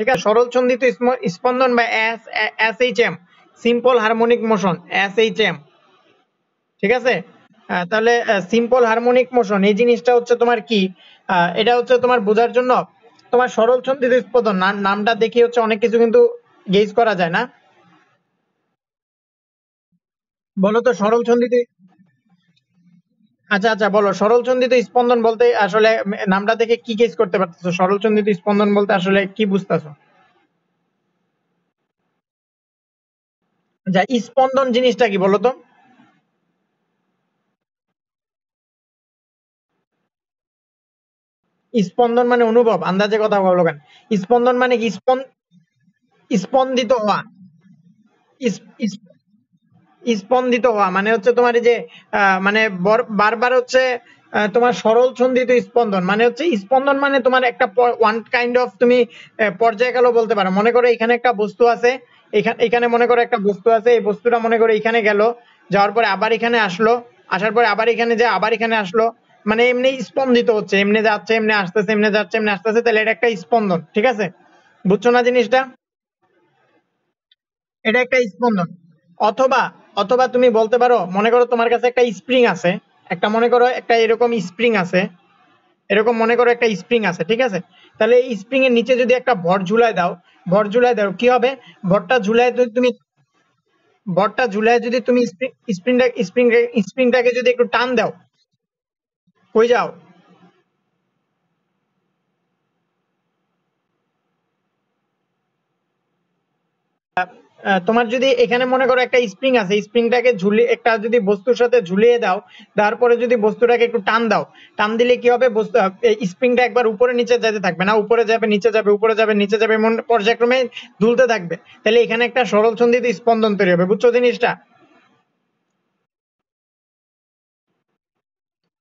ঠিক আছে, সরল ছন্দিত স্পন্দন বা SHM, simple harmonic motion, SHM. ঠিক আছে, তাহলে সিম্পল হারমোনিক মোশন এই জিনিসটা হচ্ছে তোমার কি, এটা হচ্ছে তোমার বোঝার জন্য তোমার সরল ছন্দিত স্পন্দন নামটা দেখে হচ্ছে অনেক কিছু কিন্তু গেজ করা যায় না। বলো তো সরল ছন্দিত, আচ্ছা আচ্ছা বলো, সরল ছন্দিত স্পন্দন বলতে আসলে নামটা দেখে কি গেজ করতে পারতেছো? সরল ছন্দিত স্পন্দন বলতে আসলে কি বুঝতেছো? আচ্ছা, স্পন্দন জিনিসটা কি বলো তো? স্পন্দন মানে অনুভব, আন্দাজে কথা বলো কেন? স্পন্দন মানে কি? স্পন্দিত হওয়া। ইস- ইস- স্পন্দিত হওয়া মানে হচ্ছে তোমার এই যে মানে বারবার হচ্ছে তোমার সরল ছন্দিত স্পন্দন মানে হচ্ছে স্পন্দন মানে তোমার একটা ওয়ান কাইন্ড অফ তুমি পর্যায়কালও বলতে পারো। মনে করো এখানে একটা বস্তু আছে, এখানে এখানে মনে করো একটা বস্তু আছে, এই বস্তুটা মনে করো এখানে গেল, যাওয়ার পরে আবার এখানে আসলো, আসার পরে আবার এখানে যায়, আবার এখানে আসলো, মানে এমনি স্পন্দিত হচ্ছে, এমনি যাচ্ছে এমনি আসতেছে, এমনি যাচ্ছে এমনি আসতেছে, তাহলে এটা একটা স্পন্দন। ঠিক আছে, বুঝছো না জিনিসটা? এটা একটা স্পন্দন। অথবা অথবা তুমি বলতে পারো, মনে করো তোমার কাছে একটা স্প্রিং আছে, একটা মনে করো একটা এরকম স্প্রিং আছে, এরকম মনে করো একটা স্প্রিং আছে, ঠিক আছে? তাহলে এই স্প্রিং এর নিচে যদি একটা ভর ঝুলায় দাও, ভর ঝুলায় দাও কি হবে? ভরটা ঝুলায় যদি তুমি ভরটা ঝুলায় যদি তুমি স্প্রিংটাকে যদি একটু টান দাও, কই যাও? তোমার যদি এখানে মনে করো একটা স্প্রিং আছে, স্প্রিংটাকে ঝুলিয়ে একটা যদি বস্তুর সাথে ঝুলিয়ে দাও, তারপরে যদি বস্তুটাকে একটু টান দাও, টান দিলে কি হবে? বস্তু স্প্রিংটা একবার উপরে নিচে যেতে থাকবে না, উপরে যাবে নিচে যাবে, উপরে যাবে নিচে যাবে, এমন পর্যায়ক্রমে দুলতে থাকবে। তাহলে এখানে একটা সরল ছন্দিত স্পন্দন তৈরি হবে, বুঝছো জিনিসটা?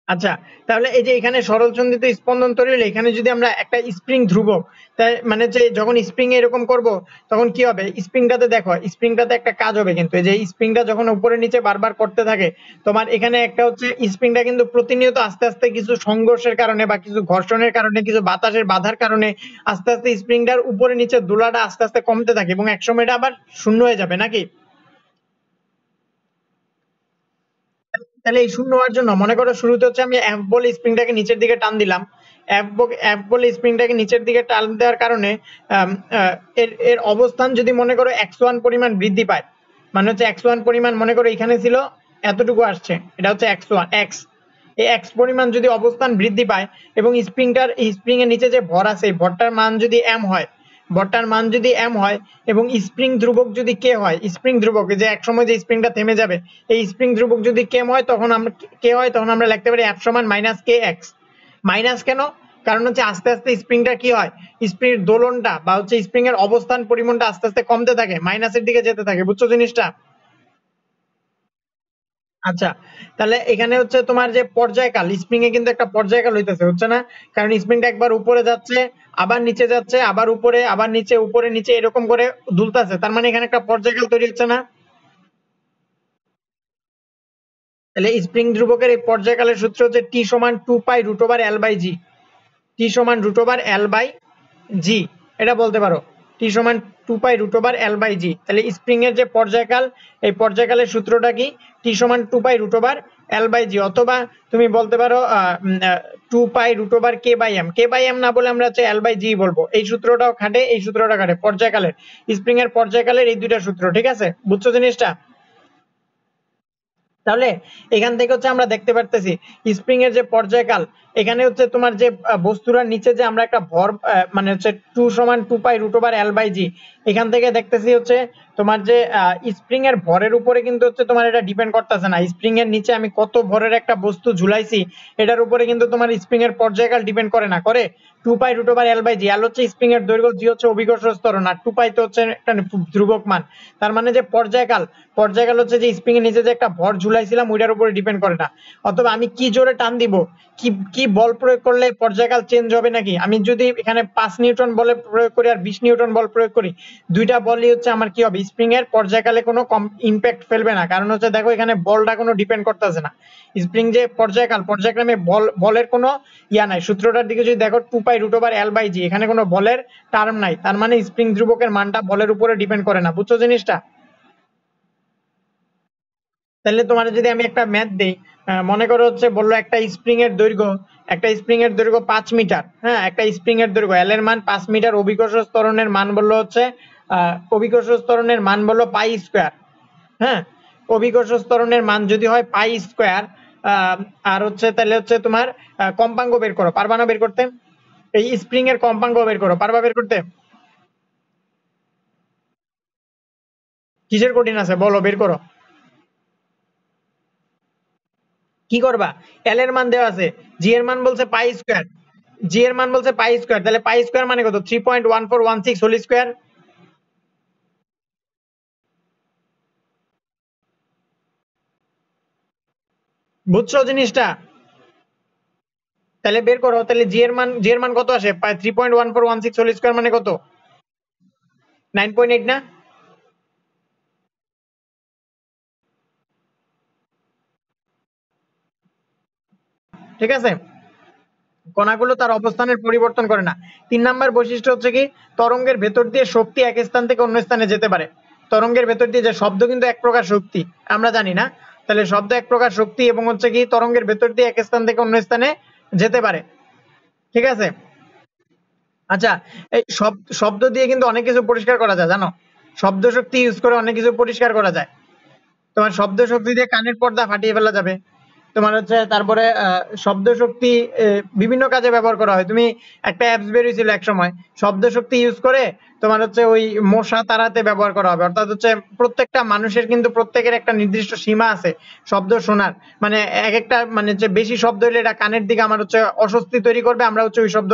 আচ্ছা, তাহলে এই যে এখানে সরলচন্দ্রিত স্পন্দন তৈরি হলে এখানে যদি আমরা একটা স্প্রিং ধ্রুবক, তাই মানে যে যখন স্প্রিং এরকম করব, তখন কি হবে? স্প্রিংটাতে দেখো, স্প্রিংটাতে একটা কাজ হবে কিন্তু, এই যে স্প্রিংটা যখন উপরে নিচে বারবার করতে থাকে, তোমার এখানে একটা হচ্ছে স্প্রিংটা কিন্তু প্রতিনিয়ত আস্তে আস্তে কিছু সংঘর্ষের কারণে বা কিছু ঘর্ষণের কারণে, কিছু বাতাসের বাধার কারণে আস্তে আস্তে স্প্রিংটার উপরে নিচে দোলাটা আস্তে আস্তে কমতে থাকে এবং একসময় এটা আবার শূন্য হয়ে যাবে নাকি? তাহলে এই শূন্য হওয়ার জন্য মনে করো শুরুতে হচ্ছে আমি এফ বলে স্প্রিংটাকে নিচের দিকে টান দিলাম, এফ বলে স্প্রিংটাকে নিচের দিকে টান দেওয়ার কারণে এর এর অবস্থান যদি মনে করো x1 পরিমাণ বৃদ্ধি পায়, মানে হচ্ছে x1 পরিমাণ মনে করো এখানে ছিল এতটুকু আসছে, এটা হচ্ছে x1 x, এই x পরিমাণ যদি অবস্থান বৃদ্ধি পায় এবং স্প্রিং এর নিচে যে ভর আছে, এই ভরটার মান যদি m হয়, ভরটার মান যদি m হয় এবং স্প্রিং ধ্রুবক যদি k হয়, স্প্রিং ধ্রুবক যে এক সময় যে স্প্রিংটা থেমে যাবে, এই স্প্রিং ধ্রুবক যদি k হয়, তখন আমরা লিখতে পারি f সমান মাইনাস কে এক্স। মাইনাস কেন? কারণ হচ্ছে আস্তে আস্তে স্প্রিংটা কি হয়, স্প্রিং এর দোলনটা বা হচ্ছে স্প্রিং এর অবস্থান পরিমাণটা আস্তে আস্তে কমতে থাকে, মাইনাসের দিকে যেতে থাকে, বুঝছো জিনিসটা? আচ্ছা, তাহলে এখানে হচ্ছে তোমার যে পর্যায়কাল, স্প্রিং এ কিন্তু একটা পর্যায়কাল হইতেছে, হচ্ছে না? কারণ স্প্রিংটা একবার উপরে যাচ্ছে, আবার নিচে যাচ্ছে, আবার উপরে, আবার নিচে, উপরে নিচে এরকম করে দুলতাছে, তার মানে এখানে একটা পর্যায়কাল তৈরি হচ্ছে না? তাহলে স্প্রিং ধ্রুবকের এই পর্যায়কালের সূত্র হচ্ছে টি সমান 2 পাই √L/g, টি সমান √L/g, এটা বলতে পারো, টি সমান 2 পাই √L/g। তাহলে স্প্রিং এর যে পর্যায়কাল, এই পর্যায়কালের সূত্রটা কি? টি সমান 2 পাই √L/g। অথবা তুমি বলতে পারো 2 পাই √K/m, K/m না বলে আমরা হচ্ছে L/g বলবো, এই সূত্রটাও খাটে, এই সূত্রটা খাটে পর্যায়কালের, স্প্রিং এর পর্যায়কালের এই দুইটা সূত্র। ঠিক আছে, বুঝছো জিনিসটা? তাহলে এখান থেকে হচ্ছে আমরা দেখতে পারতেছি স্প্রিং এর যে পর্যায়কাল, এখানে হচ্ছে তোমার যে বস্তুটার নিচে যে আমরা একটা ভর মানে হচ্ছে 2 = 2 পাই √L/g, এখান থেকে দেখতেছি হচ্ছে তোমার যে স্প্রিং এর ভরের উপরে কিন্তু হচ্ছে তোমার এটা ডিপেন্ড করতেছে না, স্প্রিং এর নিচে আমি কত ভরের একটা বস্তু ঝুলাইছি এটার উপরে কিন্তু তোমার স্প্রিং এর পর্যায়কাল ডিপেন্ড করে না, করে 2 পাই √L/g। এল হচ্ছে স্প্রিং এর দৈর্ঘ্য, জি হচ্ছে অভিকর্ষ ত্বরণ, আর 2 পাই তো হচ্ছে একটা ধ্রুবক মান। তার মানে যে পর্যায়কাল, পর্যায়কাল হচ্ছে যে স্প্রিং এর নিচে যে একটা ভর ঝুলাইছিলাম ওইটার উপরে ডিপেন্ড করে না, অথবা আমি কি জোরে টান দিব, কি কি বল প্রয়োগ করলে পর্যায়কাল চেঞ্জ হবে নাকি, আমি যদি এখানে 5 নিউটন বলে প্রয়োগ করি আর 20 নিউটন বল প্রয়োগ করি, দুইটা বলই হচ্ছে আমার কি হবে, স্প্রিং এর পর্যায়কালে কোনো ইম্প্যাক্ট ফেলবে না, কারণ হচ্ছে দেখো এখানে বলটা কোনো ডিপেন্ড করতেছে না। স্প্রিং যে পর্যায়ক্রমে বলের কোনো ইয়া নাই, সূত্রটার দিকে যদি দেখো 2π√L/g, এখানে কোনো বলের টার্ম নাই, তার মানে স্প্রিং ধ্রুবকের মানটা বলের উপরে ডিপেন্ড করে না। বুঝছো জিনিসটা? তাহলে তোমার যদি আমি একটা ম্যাথ দেই, মনে করো হচ্ছে বললো একটা স্প্রিং এর দৈর্ঘ্য 5 মিটার, হ্যাঁ, একটা স্প্রিং এর দৈর্ঘ্য এল এর মান 5 মিটার, অভিকর্ষ ত্বরণের মান বললো হচ্ছে অভিকর্ষ ত্বরণের মান বললো পাই স্কোয়ার, হ্যাঁ, অভিকর্ষ ত্বরণের মান যদি হয় পাই স্কোয়ার, আর হচ্ছে তাহলে হচ্ছে তোমার কম্পাঙ্ক বের করো, পারবা না বের করতে? এই স্প্রিং এর কম্পাঙ্ক বের করো, পারবা বের করতে? কিসের কঠিন আছে বলো, বের করো। কি করবা? এল এর মান দেওয়া আছে, জি এর মান বলছে পাই স্কোয়ার, তাহলে পাই স্কোয়ার মানে কত? 3.1416 হোল স্কোয়ার। বুঝছো জিনিসটা? তাহলে বের করো, তাহলে জি এর মান কত আসে? 3.1416 হোল স্কোয়ার মানে কত? 9.8 না? ঠিক আছে, কণাগুলো তার অবস্থানের পরিবর্তন করে না। 3 নাম্বার বৈশিষ্ট্য হচ্ছে কি, তরঙ্গের ভেতর দিয়ে শক্তি এক স্থান থেকে অন্য স্থানে যেতে পারে। তরঙ্গের ভেতর দিয়ে যে শব্দ কিন্তু এক প্রকার শক্তি, আমরা জানি না? তাহলে শব্দ এক প্রকার শক্তি এবং হচ্ছে কি তরঙ্গের ভেতর দিয়ে এক স্থান থেকে অন্য স্থানে যেতে পারে। ঠিক আছে, আচ্ছা, এই শব্দ দিয়ে কিন্তু অনেক কিছু পরিষ্কার করা যায়, জানো? শব্দ শক্তি ইউজ করে অনেক কিছু পরিষ্কার করা যায়। তোমার শব্দ শক্তি দিয়ে কানের পর্দা ফাটিয়ে ফেলা যাবে। তোমার হচ্ছে তারপরে শব্দ শক্তি বিভিন্ন কাজে ব্যবহার করা হয়। তুমি একটা অ্যাপস বের হয়েছিল এক সময়, শব্দ শক্তি ইউজ করে তোমার হচ্ছে ওই মশা তাড়াতে ব্যবহার করা হবে। অর্থাৎ হচ্ছে প্রত্যেকটা মানুষের কিন্তু প্রত্যেকের একটা নির্দিষ্ট সীমা আছে শব্দ শোনার, মানে এক একটা মানে যে বেশি শব্দ হলে এটা কানের দিকে আমার হচ্ছে অস্বস্তি তৈরি করবে, আমরা হচ্ছে ওই শব্দ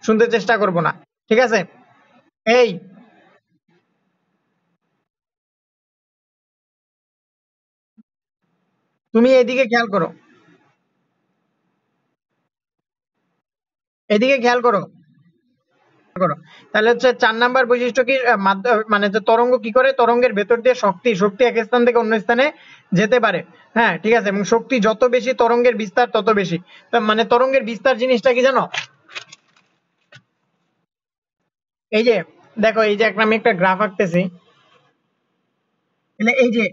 শুনতে চেষ্টা করব না। ঠিক আছে, এই তুমি এদিকে খেয়াল করো, এদিকে খেয়াল করো করো। তাহলে হচ্ছে 4 নাম্বার বৈশিষ্ট্য কি, মানে যে তরঙ্গ কি করে, তরঙ্গের ভেতর দিয়ে শক্তি এক স্থান থেকে অন্য স্থানে যেতে পারে। হ্যাঁ, ঠিক আছে, এবং শক্তি যত বেশি তরঙ্গের বিস্তার তত বেশি। মানে তরঙ্গের বিস্তার জিনিসটা কি জানো? এই যে দেখো, এই যে আমি একটা গ্রাফ আঁকতেছি, তাহলে এই যে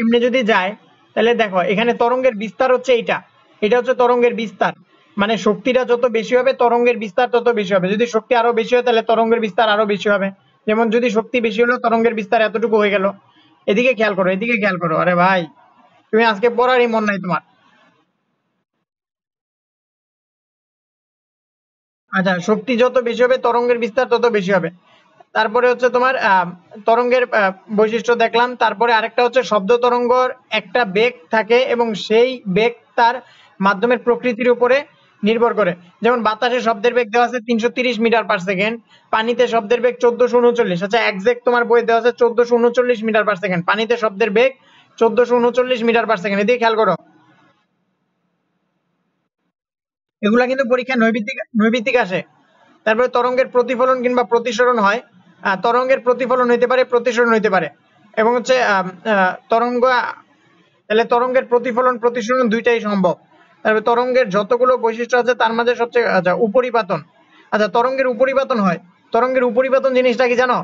এমনি যদি যায়, তাহলে দেখো এখানে তরঙ্গের বিস্তার হচ্ছে এইটা, এটা হচ্ছে তরঙ্গের বিস্তার, মানে শক্তিটা যত বেশি হবে তরঙ্গের বিস্তার তত বেশি হবে। যদি শক্তি আরো বেশি হয় তাহলে তরঙ্গের বিস্তার আরো বেশি হবে। যেমন যদি শক্তি বেশি হলো তরঙ্গের বিস্তার এতটুকু হয়ে গেল। এদিকে খেয়াল করো, এদিকে খেয়াল করো, আরে ভাই তুমি আজকে পড়ারই মন নাই তোমার। আচ্ছা, শক্তি যত বেশি হবে তরঙ্গের বিস্তার তত বেশি হবে। তারপরে হচ্ছে তোমার তরঙ্গের বৈশিষ্ট্য দেখলাম। তারপরে আরেকটা হচ্ছে শব্দ তরঙ্গর একটা বেগ থাকে এবং সেই বেগ তার মাধ্যমের প্রকৃতির উপরে নির্ভর করে। যেমন বাতাসে শব্দের বেগ দেওয়া আছে 330 মিটার পার সেকেন্ড, পানিতে শব্দের বেগ 1439। আচ্ছা, একজ্যাক্ট তোমার বই দেওয়া আছে 1439 মিটার পার সেকেন্ড, পানিতে শব্দের বেগ 1439 মিটার পার সেকেন্ড। এদিকে খেয়াল করো, এগুলা কিন্তু পরীক্ষায় নৈবিত্তিক নৈবিত্তিক আসে। তারপরে তরঙ্গের প্রতিফলন কিংবা প্রতিসরণ হয়। তরঙ্গের প্রতিফলন হইতে পারে, প্রতিসরণ হইতে পারে, এবং হচ্ছে তরঙ্গ, তাহলে তরঙ্গের প্রতিফলন প্রতিসরণ দুইটাই সম্ভব। তারপরে তরঙ্গের যতগুলো বৈশিষ্ট্য আছে তার মাঝে সবচেয়ে, আচ্ছা, উপরিপাতন। আচ্ছা, তরঙ্গের উপরিপাতন হয়, তরঙ্গের উপরিপাতন জিনিসটা কি জানো?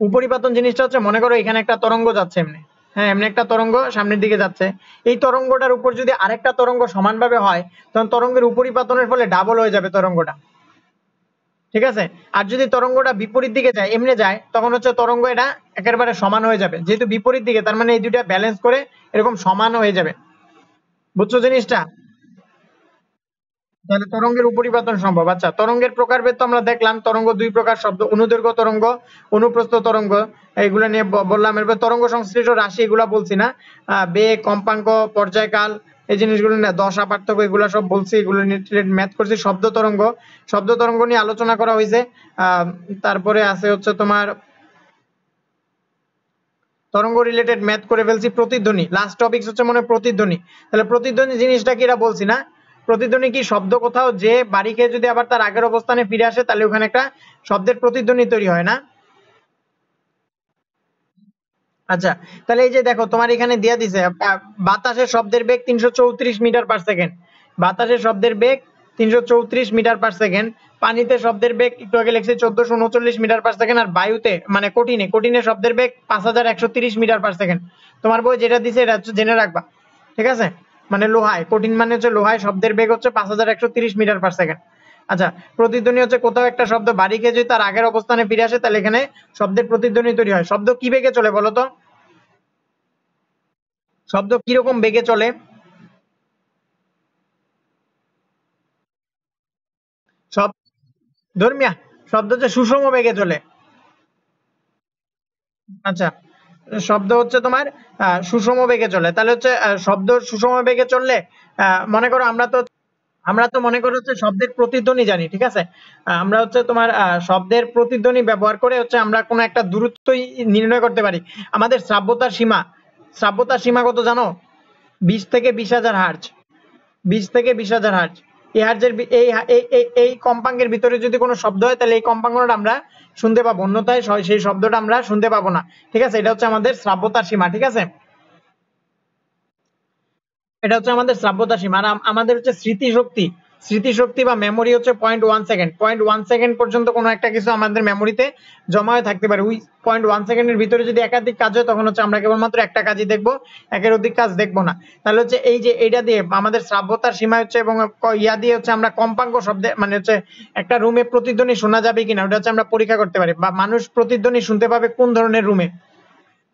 উপরিপাতন জিনিসটা হচ্ছে, মনে করো এখানে একটা তরঙ্গ যাচ্ছে এমনি, হ্যাঁ, এমনি একটা তরঙ্গ সামনের দিকে যাচ্ছে, এই তরঙ্গটার উপর যদি আরেকটা তরঙ্গ সমানভাবে হয় তখন তরঙ্গের উপরিপাতনের ফলে ডাবল হয়ে যাবে তরঙ্গটা। ঠিক আছে, আর যদি তরঙ্গটা বিপরীত দিকে যায়, এমনি যায়, তখন হচ্ছে তরঙ্গ এটা একেবারে সমান হয়ে যাবে। যেহেতু বিপরীত দিকে তার মানে এই দুইটা ব্যালেন্স করে এরকম সমান হয়ে যাবে। বুঝছো জিনিসটা? তাহলে তরঙ্গের উপরিপাতন সম্ভব। আচ্ছা, তরঙ্গের প্রকারভেদ তো আমরা দেখলাম, তরঙ্গ দুই প্রকার, শব্দ অনুদৈর্ঘ্য তরঙ্গ, অনুপ্রস্থ তরঙ্গ, এগুলো নিয়ে বললাম। এরপর তরঙ্গ সংশ্লিষ্ট রাশি, এগুলা বলছি না, বেগ, কম্পাঙ্ক, পর্যায়কাল, এই জিনিসগুলো নিয়ে দশা, পার্থক্য, এগুলো সব বলছি, এগুলো নিয়ে ম্যাথ করছি। শব্দ তরঙ্গ নিয়ে আলোচনা করা হয়েছে। তারপরে আছে হচ্ছে তোমার তরঙ্গ রিলেটেড ম্যাথ করে ফেলছি। প্রতিধ্বনি লাস্ট টপিকস হচ্ছে মনে প্রতিধ্বনি। তাহলে প্রতিধ্বনি জিনিসটা কি এটা বলছি না? প্রতিধ্বনি কি শব্দ কোথাও যে বাড়ি খেয়ে যদি আবার তার আগের অবস্থানে ফিরে আসে তাহলে ওখানে একটা শব্দের প্রতিধ্বনি তৈরি হয় না? আচ্ছা, তাহলে এই যে দেখো তোমার এখানে দেয়া দিছে বাতাসের শব্দের বেগ 334 মিটার পার সেকেন্ড। বাতাসের শব্দের বেগ 334 মিটার পার সেকেন্ড। পানিতে শব্দের বেগ একটু আগে লিখছি 1439 মিটার পার সেকেন্ড। আর বায়ুতে মানে কঠিনে শব্দের বেগ 5130 মিটার পার সেকেন্ড। তোমার বই যেটা দিছে এটা হচ্ছে জেনে রাখবা, ঠিক আছে? মানে লোহায়, কঠিন মানে হচ্ছে লোহায় শব্দের বেগ হচ্ছে 5130 মিটার পার সেকেন্ড। আচ্ছা, প্রতিধ্বনি হচ্ছে কোথাও একটা শব্দ বাড়ি খেয়ে যদি তার আগের অবস্থানে ফিরে আসে তাহলে এখানে শব্দের প্রতিধ্বনি তৈরি হয়। শব্দ কি বেগে চলে বলো তো? শব্দ কিরকম বেগে চলে? সব ধর্মিয়া শব্দ হচ্ছে সুষম বেগে চলে। আচ্ছা, শব্দ হচ্ছে তোমার সুষম বেগে চলে। তাহলে হচ্ছে শব্দ সুষম বেগে চললে মনে করো আমরা তো মনে করো হচ্ছে শব্দের প্রতিধ্বনি জানি, ঠিক আছে? আমরা হচ্ছে তোমার শব্দের প্রতিধ্বনি ব্যবহার করে হচ্ছে আমরা কোনো একটা দূরত্বই নির্ণয় করতে পারি। আমাদের শ্রাব্যতার সীমা কত জানো? 20 থেকে 20,000 হার্জ। 20 থেকে 20,000 হার্জ। এই হার্জের এই কম্পাঙ্কের ভিতরে যদি কোনো শব্দ হয় তাহলে এই কম্পাঙ্কটা আমরা শুনতে পাবো, অন্যথায় সেই শব্দটা আমরা শুনতে পাবো না, ঠিক আছে? এটা হচ্ছে আমাদের শ্রাব্যতার সীমা, ঠিক আছে? এটা হচ্ছে আমাদের শ্রাব্যতা সীমা। আর আমাদের হচ্ছে স্মৃতিশক্তি বা মেমোরি হচ্ছে 0.1 সেকেন্ড। 0.1 সেকেন্ড পর্যন্ত কোনো একটা কিছু আমাদের মেমোরিতে জমা হয়ে থাকতে পারে। ওই 0.1 সেকেন্ডের ভিতরে যদি একাধিক কাজ হয় তখন হচ্ছে আমরা কেবলমাত্র একটা কাজই দেখবো, একের অধিক কাজ দেখবো না। তাহলে হচ্ছে এই যে এইটা দিয়ে আমাদের শ্রাব্যতার সীমা হচ্ছে এবং ইয়া দিয়ে হচ্ছে আমরা কম্পাঙ্ক শব্দে মানে হচ্ছে একটা রুমে প্রতিধ্বনি শোনা যাবে কিনা ওটা হচ্ছে আমরা পরীক্ষা করতে পারি, বা মানুষ প্রতিধ্বনি শুনতে পাবে কোন ধরনের রুমে।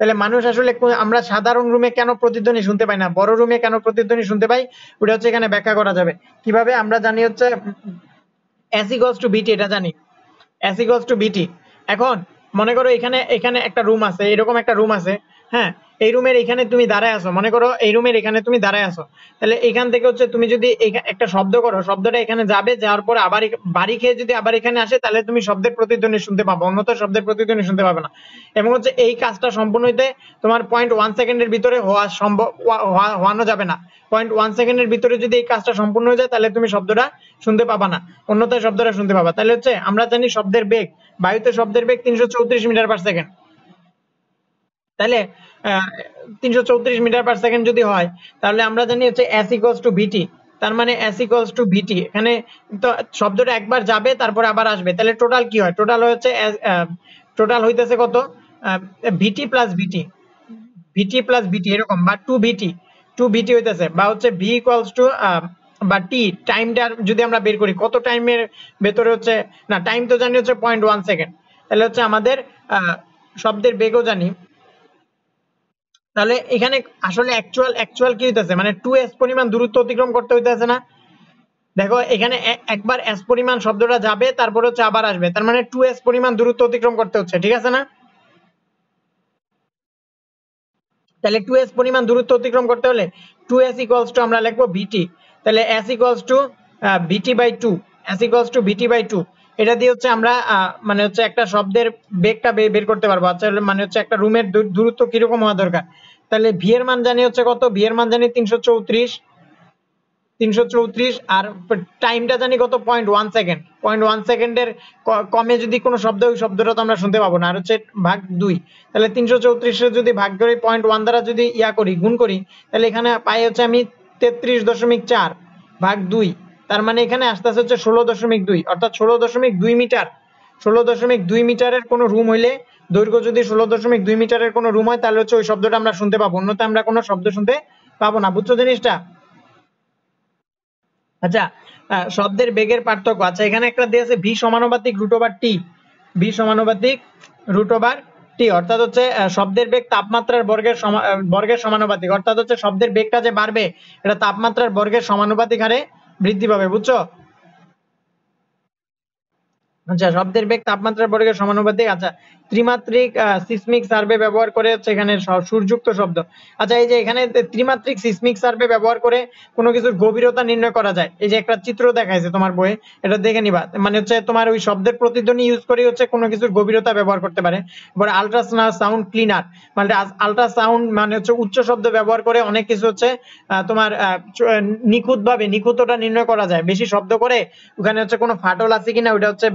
তাহলে মানুষ আসলে আমরা সাধারণ রুমে কেন প্রতিধ্বনি শুনতে পাই না, বড় রুমে কেন প্রতিধ্বনি শুনতে পাই, ওটা হচ্ছে এখানে ব্যাখ্যা করা যাবে। কিভাবে আমরা জানি হচ্ছে S equals to BT, এটা জানি S equals to BT। এখন মনে করো এখানে এখানে একটা রুম আছে, এরকম একটা রুম আছে, হ্যাঁ? এই রুমের এখানে তুমি দাঁড়ায় আছো, মনে করো এই রুমের এখানে তুমি দাঁড়ায় আছো। তাহলে এখান থেকে হচ্ছে তুমি যদি একটা শব্দ করো, শব্দটা এখানে যাবে, যাওয়ার পরে আবার বাড়ি খেয়ে যদি আবার এখানে আসে তাহলে তুমি শব্দের প্রতিধ্বনি শুনতে পাবো, অন্যথা শব্দের প্রতিধ্বনি শুনতে পাবে না। এবং হচ্ছে এই কাজটা সম্পূর্ণ হইতে তোমার 0.1 সেকেন্ডের ভিতরে হওয়ানো যাবে না। 0.1 সেকেন্ডের ভিতরে যদি এই কাজটা সম্পূর্ণ হয়ে যায় তাহলে তুমি শব্দটা শুনতে পাবা না, অন্যথায় শব্দটা শুনতে পাবা। তাহলে হচ্ছে আমরা জানি শব্দের বেগ, বায়ুতে শব্দের বেগ 334 মিটার পার সেকেন্ড। তাহলে 334 মিটার পার সেকেন্ড যদি হয় তাহলে আমরা জানি হচ্ছে S equals to VT। তার মানে S equals to VT, এখানে তো শব্দটা একবার যাবে তারপরে আবার আসবে, তাহলে টোটাল কি হয়? টোটাল হইতেছে কত? VT প্লাস VT এরকম, বা 2VT হইতেছে, বা হচ্ছে V equals to বা T টাইমটা যদি আমরা বের করি কত টাইমের ভেতরে হচ্ছে, না টাইম তো জানি হচ্ছে 0.1 সেকেন্ড। তাহলে হচ্ছে আমাদের শব্দের বেগও জানি। তাহলে এখানে আসলে অ্যাকচুয়াল কি হইতেছে, মানে 2s পরিমাণ দূরত্ব অতিক্রম করতে হইতেছে না? দেখো এখানে একবার s পরিমাণ শব্দটা যাবে তারপর হচ্ছে আবার আসবে, তার মানে 2s পরিমাণ দূরত্ব অতিক্রম করতে হচ্ছে, ঠিক আছে না? তাহলে 2s পরিমাণ দূরত্ব অতিক্রম করতে হলে 2s ইকুয়ালস টু আমরা লিখবো VT। তাহলে s equals to VT by 2, s equals to VT by 2। এটা দিয়ে হচ্ছে আমরা মানে হচ্ছে একটা শব্দের বেগটা বের করতে পারবো। আচ্ছা, মানে হচ্ছে একটা রুমের দূরত্ব কিরকম হওয়া দরকার। তাহলে v এর মান জানি হচ্ছে কত? v এর মান জানি 334, আর টাইমটা জানি কত? 0.1 সেকেন্ড। 0.1 সেকেন্ডের কমে যদি কোনো শব্দ, ওই শব্দটা তো আমরা শুনতে পাবো না। আর হচ্ছে ভাগ 2, তাহলে 334 যদি ভাগ করি 0.1 দ্বারা যদি গুণ করি তাহলে এখানে পাই হচ্ছে আমি 33.4 ভাগ 2। তার মানে এখানে আসতে আসতে হচ্ছে 16.2, অর্থাৎ 16.2 মিটার। 16.2 মিটারের কোনো রুম হইলে, দৈর্ঘ্য যদি 16.2 মিটারের কোনো রুম হয় তাহলে হচ্ছে ওই শব্দটা আমরা শুনতে পাবো, অন্যথায় আমরা কোনো শব্দ শুনতে পাবো না। বুঝছো জিনিসটা? আচ্ছা, শব্দের বেগের পার্থক্য। আচ্ছা, এখানে একটা দেয়া আছে ভি সমানুপাতিক রুট ওভার টি। ভি সমানুপাতিক রুট ওভার টি অর্থাৎ হচ্ছে শব্দের বেগ তাপমাত্রার বর্গের সমানুপাতিক, অর্থাৎ হচ্ছে শব্দের বেগটা যে বাড়বে এটা তাপমাত্রার বর্গের সমানুপাতিক হারে বৃদ্ধি পাবে। বুঝছো? আচ্ছা, শব্দের বেগ তাপমাত্রার বর্গের সমানুপাতিক। আচ্ছা, ত্রিমাত্রিক সিসমিক সার্ভে ব্যবহার করে হচ্ছে এখানে সুরযুক্ত শব্দ। আচ্ছা, এই যে এখানে ত্রিমাত্রিক সিসমিক সার্ভে ব্যবহার করে কোনো কিছুর গভীরতা নির্ণয় করা যায়। এই যে একটা চিত্র দেখাইছে তোমার বইয়ে, এটা দেখে নিবা। মানে হচ্ছে তোমার ওই শব্দের প্রতিধ্বনি ইউজ করে হচ্ছে কোনো কিছুর গভীরতা ব্যবহার করতে পারে। এবার আল্ট্রাসাউন্ড ক্লিনার মানে আল্ট্রাসাউন্ড মানে হচ্ছে উচ্চ শব্দ ব্যবহার করে অনেক কিছু হচ্ছে তোমার নিখুঁতভাবে নিখুঁততা নির্ণয় করা যায়। বেশি শব্দ করে ওখানে হচ্ছে কোনো ফাটল আছে কিনা ওটা হচ্ছে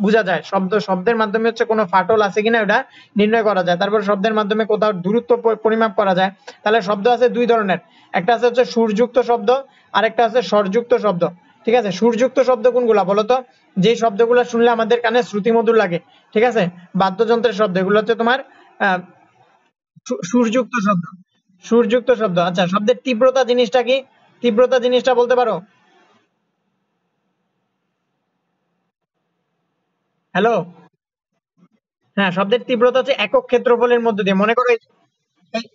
বোঝা যায়। শব্দের মাধ্যমে হচ্ছে কোনো ফাটল আছে কিনা ওটা নির্ণয় করা যায়। তারপর শব্দের মাধ্যমে কোথাও দূরত্ব পরিমাপ করা যায়। তাহলে শব্দ আছে দুই ধরনের, একটা আছে হচ্ছে সুরযুক্ত শব্দ, আর একটা আছে স্বরযুক্ত শব্দ। ঠিক আছে, সুরযুক্ত শব্দ কোনগুলা বলতো? যে শব্দগুলো শুনলে আমাদের কানে শ্রুতিমধুর লাগে, ঠিক আছে, বাদ্যযন্ত্রের শব্দ, এগুলো হচ্ছে তোমার আহ সুরযুক্ত শব্দ। সুরযুক্ত শব্দ। আচ্ছা, শব্দের তীব্রতা জিনিসটা কি? তীব্রতা জিনিসটা বলতে পারো? হ্যালো। হ্যাঁ, শব্দের তীব্রতা হচ্ছে একক ক্ষেত্রফলের মধ্য দিয়ে। মনে করো এই-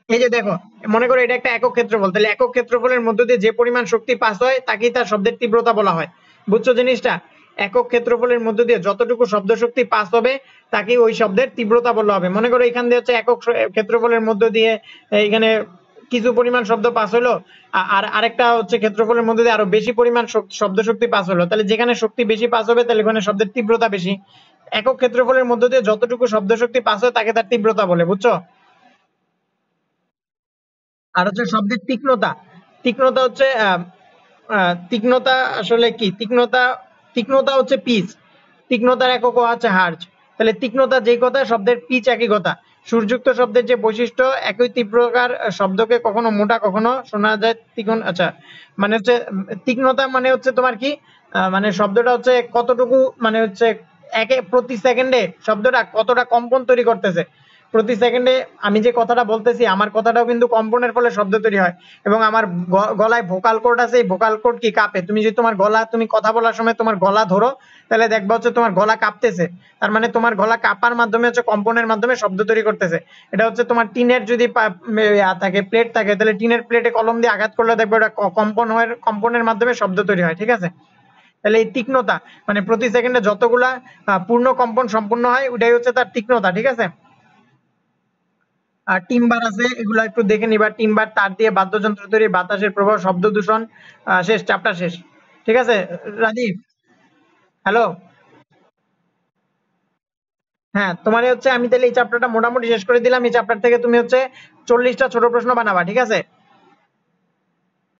এই যে দেখো, মনে করো এটা একটা একক ক্ষেত্রফল, তাহলে একক ক্ষেত্রফলের মধ্য দিয়ে যে পরিমাণ শক্তি পাস হয় তাকেই তার শব্দের তীব্রতা বলা হয়। বুঝছো জিনিসটা? একক ক্ষেত্রফলের মধ্য দিয়ে যতটুকু শব্দ শক্তি পাস হবে তাকেই ওই শব্দের তীব্রতা বলা হবে। মনে করো এখান দিয়ে হচ্ছে একক ক্ষেত্রফলের মধ্য দিয়ে এখানে কিছু পরিমাণ শব্দ পাস হলো, আর আরেকটা হচ্ছে ক্ষেত্রফলের মধ্যে দিয়ে আরো বেশি পরিমাণ শব্দ শক্তি পাস হলো, তাহলে যেখানে শক্তি বেশি পাস হবে তাহলে ওখানে শব্দের তীব্রতা বেশি। একক ক্ষেত্রফলের মধ্য দিয়ে যতটুকু শব্দ শক্তি পাস হয় তাকে তার তীব্রতা বলে। বুঝছো? আর হচ্ছে শব্দের তীক্ষ্ণতা। তীক্ষ্ণতা হচ্ছে তীক্ষ্ণতা আসলে কি? তীক্ষ্ণতা হচ্ছে পিচ। তীক্ষ্ণতার একক হচ্ছে হার্জ। তাহলে তীক্ষ্ণতা যেই কথা, শব্দের পিচ একই কথা। সুরযুক্ত শব্দের যে বৈশিষ্ট্য, একই তীব্রকার শব্দকে কখনো মোটা কখনো শোনা যায় তীক্ষ্ণ। আচ্ছা, মানে হচ্ছে তীক্ষ্ণতা মানে হচ্ছে তোমার কি মানে শব্দটা হচ্ছে কতটুকু, মানে হচ্ছে প্রতি সেকেন্ডে শব্দটা কতটা কম্পন তৈরি করতেছে। প্রতি সেকেন্ডে আমি যে কথাটা বলতেছি আমার কথাটাও কিন্তু কম্পনের ফলে শব্দ তৈরি হয়। এবং আমার গলায় ভোকাল কোর্ড আছে, এই ভোকাল কোর্ড কি কাঁপে। তুমি যদি তোমার গলা, তুমি কথা বলার সময় তোমার গলা ধরো, তাহলে দেখবা হচ্ছে তোমার গলা কাঁপতেছে। তার মানে তোমার গলা কাঁপার মাধ্যমে হচ্ছে কম্পনের মাধ্যমে শব্দ তৈরি করতেছে। এটা হচ্ছে তোমার টিনের যদি থাকে, প্লেট থাকে, তাহলে টিনের প্লেটে কলম দিয়ে আঘাত করলে দেখবে ওটা কম্পনের মাধ্যমে শব্দ তৈরি হয়। ঠিক আছে, তাহলে এই তীক্ষ্ণতা মানে প্রতি সেকেন্ডে যতগুলা পূর্ণ কম্পন সম্পূর্ণ হয় ওটাই হচ্ছে তার তীক্ষ্ণতা। ঠিক আছে। আর টিম্বার আছে, এগুলো একটু দেখে নিবা। টিম্বার তার দিয়ে বাদ্যযন্ত্র তৈরি, বাতাসের প্রভাব, শব্দ দূষণ। শেষ, চ্যাপ্টার শেষ। ঠিক আছে রাজীব। হ্যালো। হ্যাঁ, তোমার হচ্ছে আমি তাহলে এই চ্যাপ্টারটা মোটামুটি শেষ করে দিলাম। এই চ্যাপ্টার থেকে তুমি হচ্ছে 40টা ছোট প্রশ্ন বানাবা। ঠিক আছে।